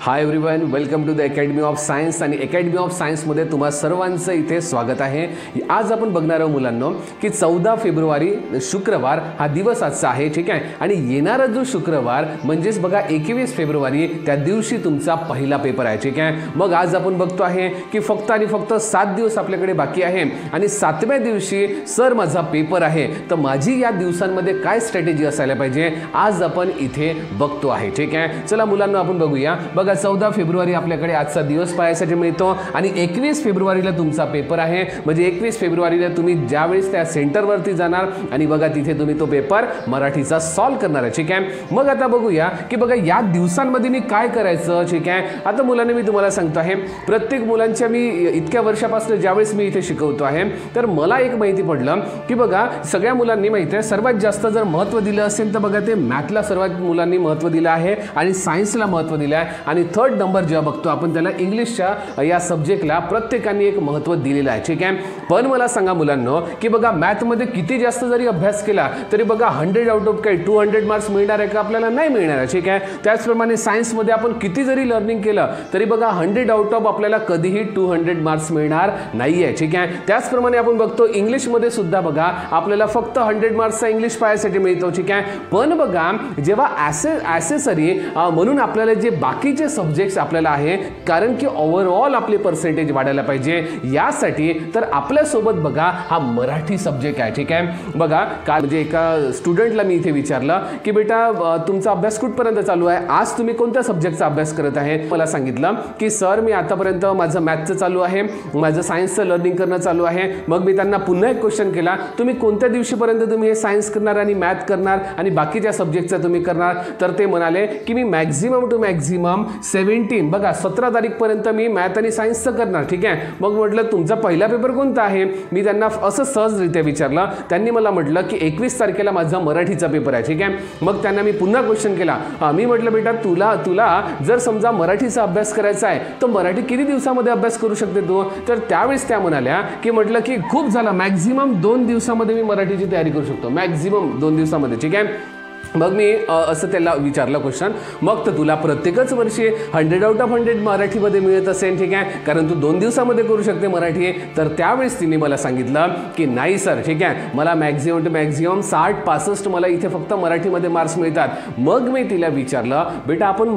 High everyone, welcome to the academy of science. आणि academy of सायन्समध्ये तुम्हा सर्वांचं इथे स्वागत आहे. आज आपण बघणार आहोत मुलांनो की 14 फेब्रुवारी शुक्रवार हा दिवस आजचा आहे. ठीक आहे. आणि येणारा जो शुक्रवार म्हणजेच बघा 21 फेब्रुवारी त्या दिवशी तुमचा पहिला पेपर आहे. ठीक आहे. मग आज आपण बघतो आहे की फक्त आणि फक्त 7 दिवस आपल्याकडे बाकी आहे आणि 7व्या दिवशी सर माझा पेपर आहे. तर माझी या दिवसांमध्ये काय स्ट्रॅटेजी असायला पाहिजे आज आपण इथे बघतो आहे. ठीक आहे. चला मुलांना आपण बघूया. बघा 14 फेब्रुवारी आपल्याकडे आजचा दिवस पाहायसाठी मिळतो आणि 21 फेब्रुवारीला तुमचा पेपर आहे. म्हणजे 21 फेब्रुवारीला तुम्ही ज्यावेळेस त्या सेंटरवरती जाणार आणि बघा तिथे तुम्ही तो पेपर मराठीचा सॉल्व करणार आहे. ठीक आहे. मग आता बघूया की बघा या दिवसांमध्ये मी काय करायचं. ठीक आहे. आता मुलांना मी तुम्हाला सांगतो आहे, प्रत्येक मुलांच्या मी इतक्या वर्षापासून ज्यावेळेस मी इथे शिकवतो आहे तर मला एक माहिती पडलं की बघा सगळ्या मुलांनी माहिती आहे सर्वात जास्त जर महत्त्व दिलं असेल तर बघा ते मॅथला सर्वात मुलांनी महत्त्व दिलं आहे आणि सायन्सला महत्त्व दिलं आहे. आणि थर्ड नंबर जेव्हा बघतो आपण त्याला इंग्लिशच्या या सब्जेक्टला प्रत्येकाने एक महत्त्व दिलेलं आहे. ठीक आहे. पण मला सांगा मुलांनो की बघा मॅथमध्ये किती जास्त जरी अभ्यास केला तरी बघा 100 आउट ऑफ काही 200 मार्क्स मिळणार आहे का आपल्याला? नाही मिळणार आहे. ठीक आहे. त्याचप्रमाणे सायन्समध्ये आपण किती जरी लर्निंग केलं तरी बघा 100 आउट ऑफ आपल्याला कधीही 200 मार्क्स मिळणार नाही आहे. ठीक आहे. त्याचप्रमाणे आपण बघतो इंग्लिशमध्ये सुद्धा बघा आपल्याला फक्त 100 मार्क्सचा इंग्लिश पाहायसाठी मिळतो. ठीक आहे. पण बघा जेव्हा ॲसेसरी म्हणून आपल्याला जे बाकीचे सब्जेक्ट्स आपल्याला आहे कारण की ओव्हरऑल आपले पर्सेंटेज वाढायला पाहिजे यासाठी तर आपल्यासोबत बघा हा मराठी सब्जेक्ट आहे. ठीक आहे. बघा काल म्हणजे एका स्टुडंटला मी इथे विचारलं की बेटा तुमचा अभ्यास कुठपर्यंत चालू आहे, आज तुम्ही कोणत्या सब्जेक्टचा अभ्यास करत आहे? मला सांगितलं की सर मी आतापर्यंत माझं मॅथचं चालू आहे, माझं सायन्सचं लर्निंग करणं चालू आहे. मग मी त्यांना पुन्हा एक क्वेश्चन केला, तुम्ही कोणत्या दिवशीपर्यंत तुम्ही हे सायन्स करणार आणि मॅथ करणार आणि बाकीच्या सब्जेक्टचं तुम्ही करणार? तर ते म्हणाले की मी मॅक्झिमम टू मॅक्झिमम 17 बघा 17 तारीखपर्यंत मी मॅथ आणि सायन्सचं करणार. ठीक आहे. मग म्हटलं तुमचा पहिला पेपर कोणता आहे? मी त्यांना असं सहजरित्या विचारलं. त्यांनी मला म्हटलं की 21 तारखेला माझा मराठीचा पेपर आहे. ठीक आहे. मग त्यांना मी पुन्हा क्वेश्चन केला. मी म्हटलं बेटा तुला जर समजा मराठीचा अभ्यास करायचा आहे तर मराठी किती दिवसामध्ये अभ्यास करू शकते तू? तर त्यावेळेस त्या म्हणाल्या की म्हटलं की खूप झालं, मॅक्झिमम 2 दिवसामध्ये मी मराठीची तयारी करू शकतो, मॅक्झिमम 2 दिवसामध्ये. ठीक आहे. मग मी असं त्याला विचारलं क्वेश्चन, मग तर तुला प्रत्येकच वर्षी 100 आउट ऑफ 100 मराठीमध्ये मिळत असेल. ठीक आहे. कारण तू 2 दिवसामध्ये करू शकते मराठी. तर त्यावेळेस तिने मला सांगितलं की नाही सर, ठीक आहे, मला मॅक्झिमम टू मॅक्झिमम 60-65 मला इथे फक्त मराठीमध्ये मार्क्स मिळतात. मग मी तिला विचारलं बेटा आपण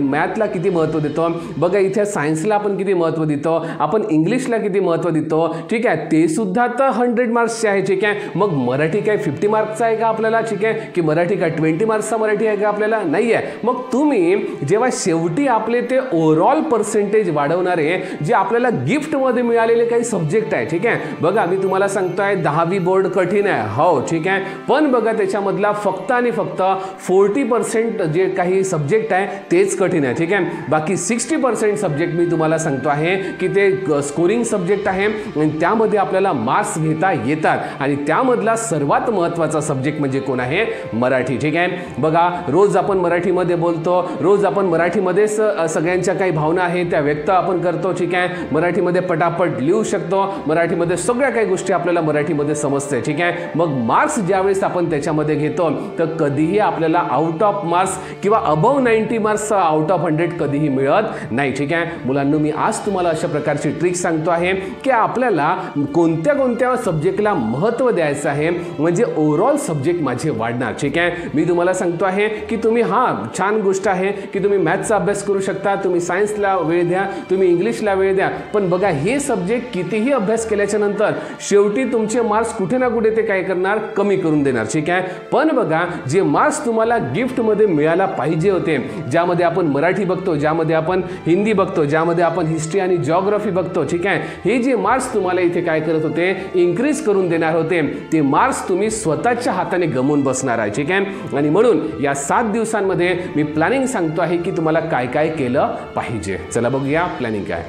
मॅथला किती महत्त्व देतो, बघा इथे सायन्सला आपण किती महत्त्व देतो, आपण इंग्लिशला किती महत्त्व देतो. ठीक आहे. ते सुद्धा तर 100 मार्क्सचे आहे. ठीक आहे. मग मराठी काय 50 मार्क्सचा आहे का आपल्याला? ठीक आहे. की मराठी काय 20 मार्क्सचा मराठी आहे का आपल्याला? नाही आहे. मग तुम्ही जेव्हा शेवटी आपले ते ओव्हरऑल पर्सेंटेज वाढवणारे जे आपल्याला गिफ्टमध्ये मिळालेले काही सब्जेक्ट आहे. ठीक आहे. बघा मी तुम्हाला सांगतोय 10वी बोर्ड कठीण आहे, हो ठीक आहे, पण बघा त्याच्यामधला फक्त आणि फक्त 40% जे काही सब्जेक्ट आहे तेच कठीण आहे. ठीक आहे. बाकी 60% सब्जेक्ट मी तुम्हाला सांगतो आहे की ते स्कोरिंग सब्जेक्ट आहे आणि त्यामध्ये आपल्याला मार्क्स घेता येतात आणि त्यामधला सर्वात महत्त्वाचा सब्जेक्ट म्हणजे कोण आहे? मराठी. ठीक आहे. बघा रोज आपण मराठीमध्ये बोलतो, रोज आपण मराठीमध्येच सगळ्यांच्या काही भावना आहेत त्या व्यक्त आपण करतो. ठीक आहे. मराठीमध्ये पटापट लिहू शकतो, मराठीमध्ये सगळ्या काही गोष्टी आपल्याला मराठीमध्ये समजते. ठीक आहे. मग मार्क्स ज्यावेळेस आपण त्याच्यामध्ये घेतो तर कधीही आपल्याला आउट ऑफ मार्क्स किंवा अबव 90 मार्क्स आउट ऑफ 100 कधीही मिळत नाही. ठीक आहे. मुलांनो मी आज तुम्हाला अशा प्रकारची ट्रिक सांगतो आहे की आपल्याला कोणत्या सब्जेक्टला महत्त्व द्यायचं आहे म्हणजे ओव्हरऑल सब्जेक्ट माझे वाढणार. ठीक आहे. मी तुम्हाला सांगतो आहे की तुम्ही छान गोष्ट आहे की तुम्ही मॅथचा अभ्यास करू शकता, तुम्ही सायन्सला वेळ द्या, तुम्ही इंग्लिशला वेळ द्या, पण बघा हे सब्जेक्ट कितीही अभ्यास केल्याच्या नंतर शेवटी तुमचे मार्क्स कुठे ना कुठे ते काय करणार? कमी करून देणार. ठीक आहे. पण बघा जे मार्क्स तुम्हाला गिफ्टमध्ये मिळायला पाहिजे होते, ज्यामध्ये आपण मराठी बघतो, ज्यामध्ये आपण हिंदी बघतो, ज्यामध्ये आपण हिस्ट्री आणि जिओग्राफी बघतो. ठीक आहे. हे जे मार्क्स तुम्हाला इथे काय करत होते? इन्क्रीज करून देणार होते. ते मार्क्स तुम्ही स्वतःच्या हाताने गमवून बसणार आहे. ठीक आहे. आणि म्हणून या 7 दिवसांमध्ये मी प्लॅनिंग सांगतो आहे की तुम्हाला काय काय केलं पाहिजे. चला बघूया प्लॅनिंग काय.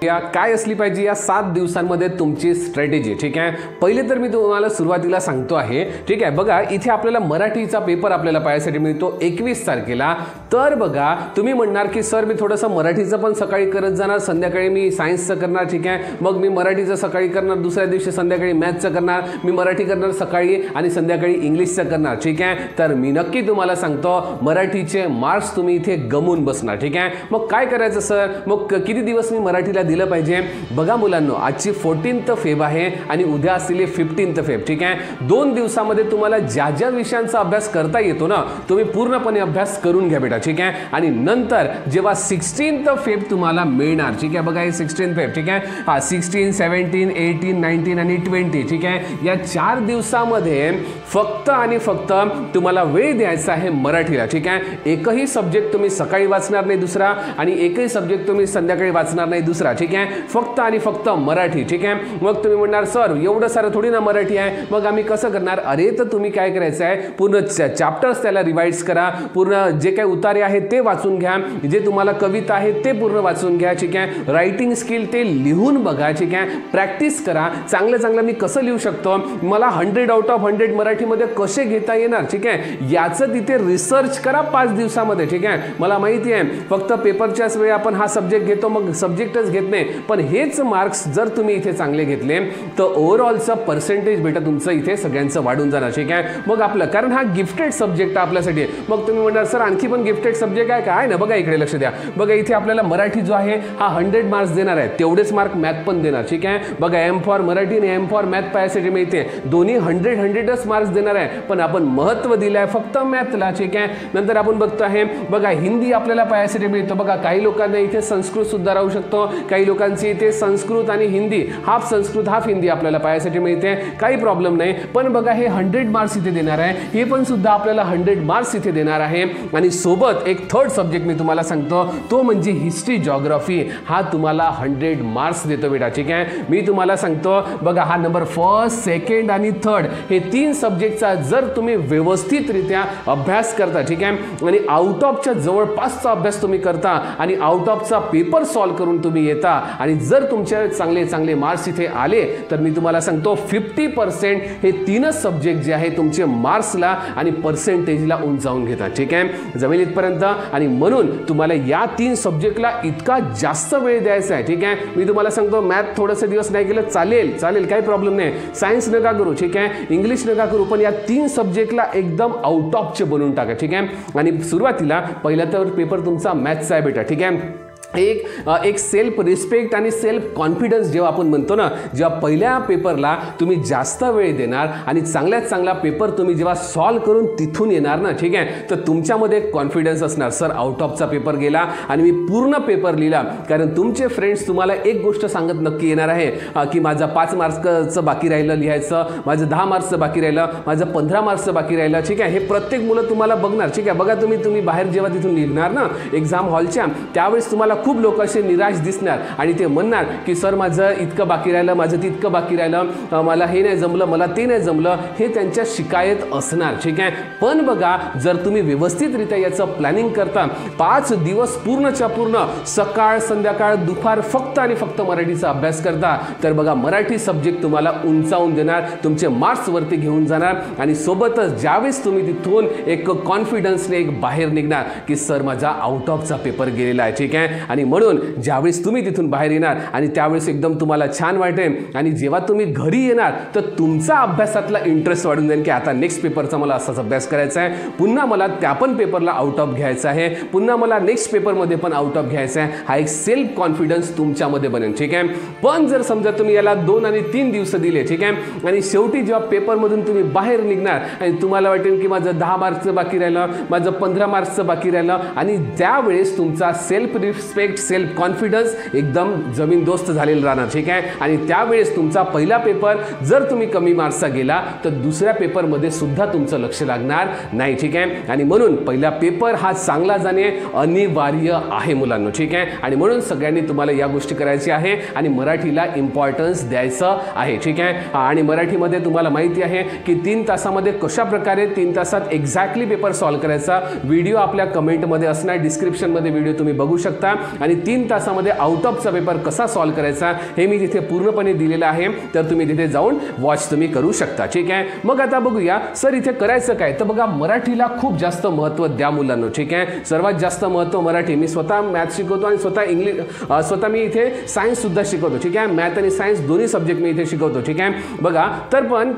या काय असली पाहिजे या 7 दिवसांमध्ये तुमची स्ट्रॅटेजी, ठीक आहे। पहिले तर मी तुम्हाला सुरुवातीला सांगतो आहे, ठीक आहे। बघा इथे आपल्याला मराठीचा पेपर आपल्याला पाहायसाठी मिळतो 21 तारखेला। तर बघा तुम्ही म्हणणार की सर मी थोडंसं मराठीचं पण सकाळी करत जाणार, संध्याकाळी मी सायन्सचं करणार, ठीक आहे। मग मी मराठीचं सकाळी करणार, दुसऱ्या दिवशी संध्याकाळी मॅथ्सचं करणार, मी मराठी करणार सकाळी आणि संध्याकाळी इंग्लिशचं करणार, ठीक आहे। तर मी नक्की तुम्हाला सांगतो मराठीचे मार्क्स तुम्ही इथे गमवून बसणार, ठीक आहे। मग काय करायचं सर, मग किती दिवस मी मराठीला दिलं पाहिजे? बघा मुलांनो, आजची 14 फेब आहे आणि उद्या असलेली 15 फेब, ठीक आहे। 2 दिवसामध्ये तुम्हाला ज्या ज्या विषयांचा अभ्यास करता येतो ना तुम्ही पूर्णपणे अभ्यास करून घ्या बेटा, ठीक आहे। आणि नंतर जेव्हा 16 फेब तुम्हाला मिळणार, ठीक आहे। बघा हे 16 फेब, ठीक आहे। 16, 17, 18, 19 आणि 20, ठीक आहे। या 4 दिवसामध्ये फक्त आणि फक्त तुम्हाला वेळ द्यायचा आहे मराठीला, ठीक आहे। एकही सब्जेक्ट तुम्ही सकाळी वाचणार नाही दुसरा आणि एकही सब्जेक्ट तुम्ही संध्याकाळी वाचणार नाही दुसरा, ठीक आहे। फक्त आणि फक्त मराठी, ठीक आहे। मग तुम्ही म्हणणार सर एवढं सारं थोडी ना मराठी आहे, मग आम्ही कसं करणार? अरे तर तुम्ही काय करायचं आहे, पूर्ण चॅप्टर्स त्याला रिवाइज करा, पूर्ण जे काही उतारे आहेत ते वाचून घ्या, जे तुम्हाला कविता आहेत ते पूर्ण वाचून घ्या, ठीक आहे। रायटिंग स्किल ते लिहून बघा, ठीक आहे। प्रॅक्टिस करा, चांगलं मी कसं लिहू शकतो, मला 100 आउट ऑफ 100 मराठीमध्ये कसे घेता येणार, ठीक आहे। याचं तिथे रिसर्च करा 5 दिवसामध्ये, ठीक आहे। मला माहिती आहे फक्त पेपरच्याच वेळी आपण हा सब्जेक्ट घेतो, मग सब्जेक्टच घेत नाही, पण हेच मार्क्स जर तुम्ही इथे चांगले घेतले तर ओव्हरऑलचं पर्सेंटेज बेटा तुमचं इथे सगळ्यांचं वाढून जाणार, ठीक आहे। मग आपलं कारण हा गिफ्टेड सब्जेक्ट आपल्यासाठी, मग तुम्ही म्हणणार सर आणखी पण गिफ्टेड सब्जेक्ट आहे काय ना? बघा इकडे लक्ष द्या, बघा इथे आपल्याला मराठी जो आहे हा 100 मार्क्स देणार आहे, तेवढेच मार्क मॅथ पण देणार, ठीक आहे। बघा एम फॉर मराठी आणि एम फॉर मॅथ पाहायसाठी मिळते, दोन्ही 100च मार्क्स देणार आहे, पण आपण महत्त्व दिलं आहे फक्त मॅथला, ठीक आहे। नंतर आपण बघतो आहे बघा हिंदी आपल्याला पाहायसाठी मिळतं, बघा काही लोकांना इथे संस्कृत सुद्धा राहू शकतो, काही लोकांची इथे संस्कृत आणि हिंदी हाफ संस्कृत हाफ हिंदी आपल्याला पाहायसाठी मिळते, काही प्रॉब्लेम नाही। पण बघा हे 100 मार्क्स इथे देणार आहे, हे पण सुद्धा आपल्याला 100 मार्क्स इथे देणार आहे। आणि सोबत एक थर्ड सब्जेक्ट मी तुम्हाला सांगतो, तो म्हणजे हिस्ट्री जिओग्राफी, हा तुम्हाला 100 मार्क्स देतो बेटा, ठीक आहे। मी तुम्हाला सांगतो बघा हा नंबर 1, 2 आणि 3 हे 3 सब्जेक्टचा जर तुम्ही व्यवस्थितरित्या अभ्यास करता, ठीक आहे, आणि आउट ऑफच्या जवळपासचा अभ्यास तुम्ही करता आणि आउट ऑफचा पेपर सॉल्व करून तुम्ही येता आणि जर तुमचे चांगले मार्क्स इथे आले तर मी तुम्हाला सांगतो 50% हे 3च सब्जेक्ट जे आहे तुमचे मार्क्सला आणि पर्सेंटेजला उंचावून घेतात, ठीक आहे, जमेल इथपर्यंत। आणि म्हणून तुम्हाला या 3 सब्जेक्टला इतका जास्त वेळ द्यायचा आहे, ठीक आहे। मी तुम्हाला सांगतो मॅथ थोडेसे दिवस नाही केलं चालेल, काही प्रॉब्लेम नाही, सायन्स नका करू, ठीक आहे, इंग्लिश नका करू, पण या 3 सब्जेक्टला एकदम आउट ऑफचे बनवून टाका, ठीक आहे। आणि सुरुवातीला पहिला तर पेपर तुमचा मॅथ्सचा आहे बेटा, ठीक आहे। एक सेल्फ रिस्पेक्ट आणि सेल्फ कॉन्फिडन्स जेव्हा आपण म्हणतो ना, जेव्हा पहिल्या पेपरला तुम्ही जास्त वेळ देणार आणि चांगल्यात चांगला पेपर तुम्ही जेव्हा सॉल्व करून तिथून येणार ना, ठीक आहे, तर तुमच्यामध्ये कॉन्फिडन्स असणार, सर आउट ऑफचा पेपर गेला आणि मी पूर्ण पेपर लिहिला। कारण तुमचे फ्रेंड्स तुम्हाला एक गोष्ट सांगत नक्की येणार आहे की माझा 5 मार्क्सचं बाकी राहिलं लिहायचं, माझं 10 मार्क्सचं बाकी राहिलं, माझं 15 मार्क्सचं बाकी राहिलं, ठीक आहे। हे प्रत्येक मुलं तुम्हाला बघणार, ठीक आहे। बघा तुम्ही बाहेर जेव्हा तिथून निघणार ना एक्झाम हॉलच्या, त्यावेळेस तुम्हाला खूप लोक असे निराश दिसणार आणि ते म्हणणार की सर माझं इतकं बाकी राहिलं, माझं तितकं बाकी राहिलं, मला हे नाही जमलं, मला ते नाही जमलं, हे त्यांच्या शिकायत असणार, ठीक आहे। पण बघा जर तुम्ही व्यवस्थितरित्या याचं प्लॅनिंग करता, 5 दिवस पूर्णच्या पूर्ण सकाळ संध्याकाळ दुपार फक्त आणि फक्त मराठीचा अभ्यास करता, तर बघा मराठी सब्जेक्ट तुम्हाला उंचावून देणार, तुमचे मार्क्स वरती घेऊन जाणार आणि सोबतच ज्यावेळेस तुम्ही तिथून एक कॉन्फिडन्सने एक बाहेर निघणार की सर माझा आउट ऑफचा पेपर गेलेला आहे, ठीक आहे। आणि म्हणून ज्यावेळेस तुम्ही तिथून बाहेर येणार आणि त्यावेळेस एकदम तुम्हाला छान वाटेल आणि जेव्हा तुम्ही घरी येणार तर तुमचा अभ्यासातला इंटरेस्ट वाढून जाईल की आता नेक्स्ट पेपरचा मला असाच अभ्यास करायचा आहे, पुन्हा मला त्या पण पेपरला आउट ऑफ घ्यायचा आहे, पुन्हा मला नेक्स्ट पेपरमध्ये पण आउट ऑफ घ्यायचा आहे, हा एक सेल्फ कॉन्फिडन्स तुमच्यामध्ये बनेल, ठीक आहे। पण जर समजा तुम्ही याला 2 आणि 3 दिवस दिले, ठीक आहे, आणि शेवटी जेव्हा पेपरमधून तुम्ही बाहेर निघणार आणि तुम्हाला वाटेल की माझं 10 मार्क्सचं बाकी राहिलं, माझं 15 मार्क्सचं बाकी राहिलं आणि त्यावेळेस तुमचा सेल्फ रिस्पेक्ट सेल्फ कॉन्फिडन्स एकदम जमीनदोस्त झालेला राहणार, ठीक आहे। आणि त्यावेळेस तुमचा पहिला पेपर जर तुम्ही कमी मार्क्सचा गेला तर दुसऱ्या पेपरमध्ये सुद्धा तुमचं लक्ष लागणार नाही, ठीक आहे। आणि म्हणून पहिला पेपर हा चांगला जाणे अनिवार्य आहे मुलांनो, ठीक आहे। आणि म्हणून सगळ्यांनी तुम्हाला या गोष्टी करायची आहे आणि मराठीला इम्पॉर्टन्स द्यायचं आहे, ठीक आहे। आणि मराठीमध्ये तुम्हाला माहिती आहे की 3 तासामध्ये कशा प्रकारे 3 तासात एक्झॅक्टली पेपर सॉल्व करायचा व्हिडिओ आपल्या कमेंटमध्ये असणार, डिस्क्रिप्शनमध्ये व्हिडिओ तुम्ही बघू शकता आणि 3 तासामध्ये आउट ऑफचा पेपर कसा सॉल्व्ह करायचा हे मी तिथे पूर्णपणे दिलेलं आहे, तर तुम्ही तिथे जाऊन वॉच तुम्ही करू शकता. ठीक आहे. मग आता बघूया सर इथे करायचं काय. तर बघा मराठीला खूप जास्त महत्त्व द्या मुलांनो. ठीक आहे. सर्वात जास्त महत्त्व मराठी. मी स्वतः मॅथ शिकवतो आणि स्वतः मी इथे सायन्स सुद्धा शिकवतो. ठीक आहे. मॅथ आणि सायन्स दोन्ही सब्जेक्ट मी इथे शिकवतो. ठीक आहे. बघा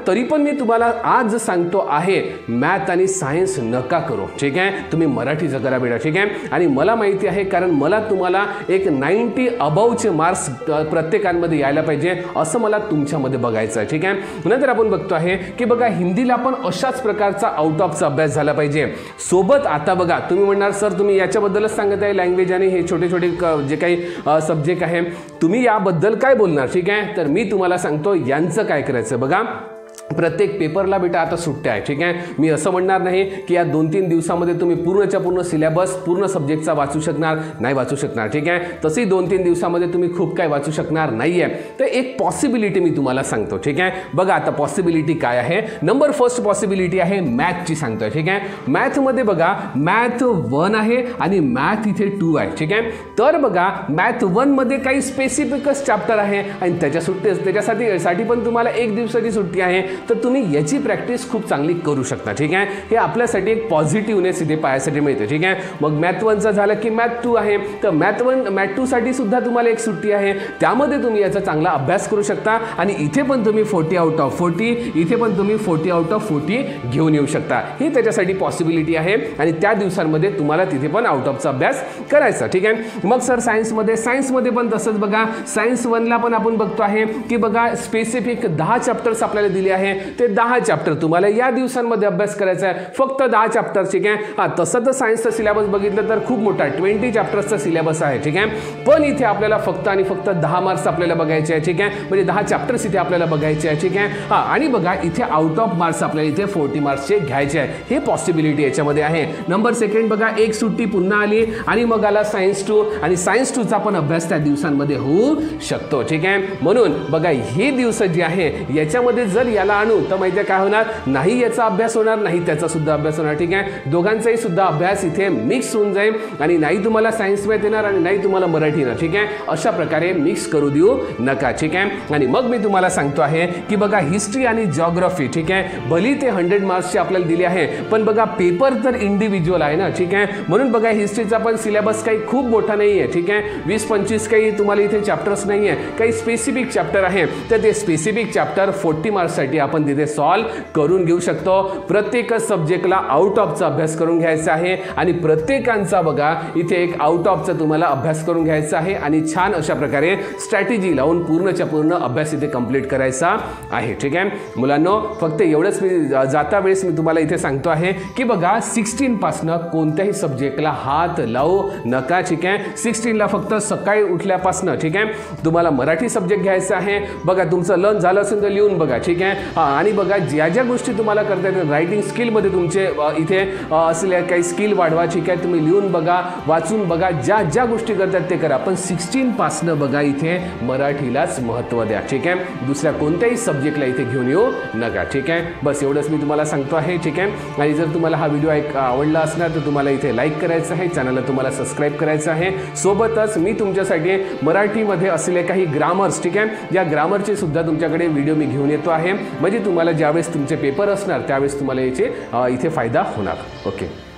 तरी पण मी तुम्हाला आज सांगतो आहे मॅथ आणि सायन्स नका करू. ठीक आहे. तुम्ही मराठीचं करा बेटा. ठीक आहे. आणि मला माहिती आहे कारण मला तुम्हाला एक 90 अबावचे मार्क्स प्रत्येकांमध्ये यायला पाहिजे असं मला तुमच्यामध्ये बघायचं आहे. ठीक आहे. नंतर आपण बघतो आहे की बघा हिंदीला पण अशाच प्रकारचा आउट ऑफचा अभ्यास झाला पाहिजे. सोबत आता बघा तुम्ही म्हणणार सर तुम्ही याच्याबद्दलच सांगत आहे लँग्वेज आणि हे छोटे छोटे जे काही सब्जेक्ट आहे तुम्ही याबद्दल काय बोलणार. ठीक आहे. तर मी तुम्हाला सांगतो यांचं काय करायचं. बघा प्रत्येक पेपरला बेटा आता सुट्ट्या आहे. ठीक आहे. मी असं म्हणणार नाही की या 2-3 दिवसामध्ये तुम्ही पूर्णच्या पूर्ण सिलेबस पूर्ण सब्जेक्टचा वाचू शकणार नाही वाचू शकणार. ठीक आहे. तसंही 2-3 दिवसामध्ये तुम्ही खूप काय वाचू शकणार नाही आहे. तर एक पॉसिबिलिटी मी तुम्हाला सांगतो. ठीक आहे. बघा आता पॉसिबिलिटी काय आहे. नंबर फर्स्ट पॉसिबिलिटी आहे मॅथची सांगतोय. ठीक आहे. मॅथमध्ये बघा मॅथ 1 आहे आणि मॅथ इथे 2 आहे. ठीक आहे. तर बघा मॅथ 1 मध्ये काही स्पेसिफिकच चॅप्टर आहे आणि त्याच्यासाठी पण तुम्हाला 1 दिवसाची सुट्टी आहे, तर तुम्ही याची प्रॅक्टिस खूप चांगली करू शकता. ठीक आहे. हे आपल्यासाठी एक पॉझिटिव्हनेस इथे पाहायसाठी मिळते. ठीक आहे. मग मॅथ 1चं झालं की मॅथ 2 आहे, तर मॅथ 2 साठी सुद्धा तुम्हाला एक सुट्टी आहे, त्यामध्ये तुम्ही याचा चांगला अभ्यास करू शकता आणि इथे पण तुम्ही 40 आउट ऑफ 40 इथे पण तुम्ही 40 आउट ऑफ 40 घेऊन येऊ शकता. ही त्याच्यासाठी पॉसिबिलिटी आहे आणि त्या दिवसांमध्ये तुम्हाला तिथे पण आउट ऑफचा अभ्यास करायचा. ठीक आहे. मग सर सायन्समध्ये पण तसंच बघा सायन्स 1ला पण आपण बघतो आहे की बघा स्पेसिफिक 10 चॅप्टर्स आपल्याला दिले आहे, ते 10 चॅप्टर तुम्हाला या दिवसांमध्ये अभ्यास करायचा आहे. फक्त 10 चॅप्टर. ठीक आहे. तसं तर सायन्सचा सिलेबस बघितलं तर खूप मोठा 20 चॅप्टर्सचा सिलेबस आहे. ठीक आहे. पण इथे आपल्याला फक्त 10 मार्क्स आपल्याला बघायचे आहे. ठीक आहे. म्हणजे 10 चॅप्टर्स इथे आपल्याला बघायचे आहे. ठीक आहे. आणि बघा इथे आउट ऑफ मार्क्स आपल्याला इथे 40 मार्क्सचे घ्यायचे आहे. हे पॉसिबिलिटी याच्यामध्ये आहे. नंबर सेकंड बघा एक सुट्टी पुन्हा आली आणि मग आला सायन्स 2 आणि सायन्स 2चा पण अभ्यास त्या दिवसांमध्ये होऊ शकतो. ठीक आहे. म्हणून बघा हे दिवस जे आहे याच्यामध्ये जर याला आणू तर माहिती आहे काय होणार, नाही याचा अभ्यास होणार नाही त्याचा सुद्धा अभ्यास होणार. ठीक आहे. दोघांचाही सुद्धा अभ्यास इथे मिक्स होऊन जाईल आणि नाही तुम्हाला सायन्स मॅथ येणार आणि नाही तुम्हाला मराठी येणार. ठीक आहे. अशा प्रकारे मिक्स करू देऊ नका. ठीक आहे. आणि मग मी तुम्हाला सांगतो आहे की बघा हिस्ट्री आणि जिओग्राफी. ठीक आहे. भली ते 100 मार्क्सचे आपल्याला दिले आहे, पण बघा पेपर तर इंडिव्हिज्युअल आहे ना. ठीक आहे. म्हणून बघा हिस्ट्रीचा पण सिलेबस काही खूप मोठा नाही आहे. ठीक आहे. 20-25 काही तुम्हाला इथे चॅप्टर्स नाही आहे, काही स्पेसिफिक चॅप्टर आहे, तर ते स्पेसिफिक चॅप्टर 40 मार्क्ससाठी आपण तिथे सॉल्व करून घेऊ शकतो. प्रत्येक सब्जेक्टला आउट ऑफचा अभ्यास करून घ्यायचा आहे आणि प्रत्येकांचा बघा इथे एक आउट ऑफचा तुम्हाला अभ्यास करून घ्यायचा आहे आणि छान अशा प्रकारे स्ट्रॅटेजी लावून पूर्णच्या पूर्ण अभ्यास इथे कंप्लीट करायचा आहे. ठीक आहे. मुलांनो फक्त एवढंच मी जाता वेळेस मी तुम्हाला इथे सांगतो आहे की बघा 16 पासनं कोणत्याही सब्जेक्टला हात लावू नका. ठीक आहे. 16ला फक्त सकाळी उठल्यापासनं ठीक आहे तुम्हाला मराठी सब्जेक्ट घ्यायचा आहे. बघा तुमचं लर्न झालं असेल तर लिहून बघा. ठीक आहे. आणि बघा ज्या ज्या गोष्टी तुम्हाला करता येतील रायटिंग स्किलमध्ये तुमचे इथे असलेल्या काही स्किल वाढवा. ठीक आहे. तुम्ही लिहून बघा, वाचून बघा, ज्या ज्या गोष्टी करतात ते करा, पण 16 पासनं बघा इथे मराठीलाच महत्त्व द्या. ठीक आहे. दुसऱ्या कोणत्याही सब्जेक्टला इथे घेऊन येऊ नका. ठीक आहे. बस एवढंच मी तुम्हाला सांगतो आहे. ठीक आहे. आणि जर तुम्हाला हा व्हिडिओ आवडला असणार तर तुम्हाला इथे लाईक करायचं आहे, चॅनलला तुम्हाला सबस्क्राईब करायचं आहे. सोबतच मी तुमच्यासाठी मराठीमध्ये असलेले काही ग्रामर्स ठीक आहे या ग्रामरचे सुद्धा तुमच्याकडे व्हिडिओ मी घेऊन येतो आहे, म्हणजे तुम्हाला ज्यावेळेस तुमचे पेपर असणार त्यावेळेस तुम्हाला याचे इथे फायदा होणार. ओके.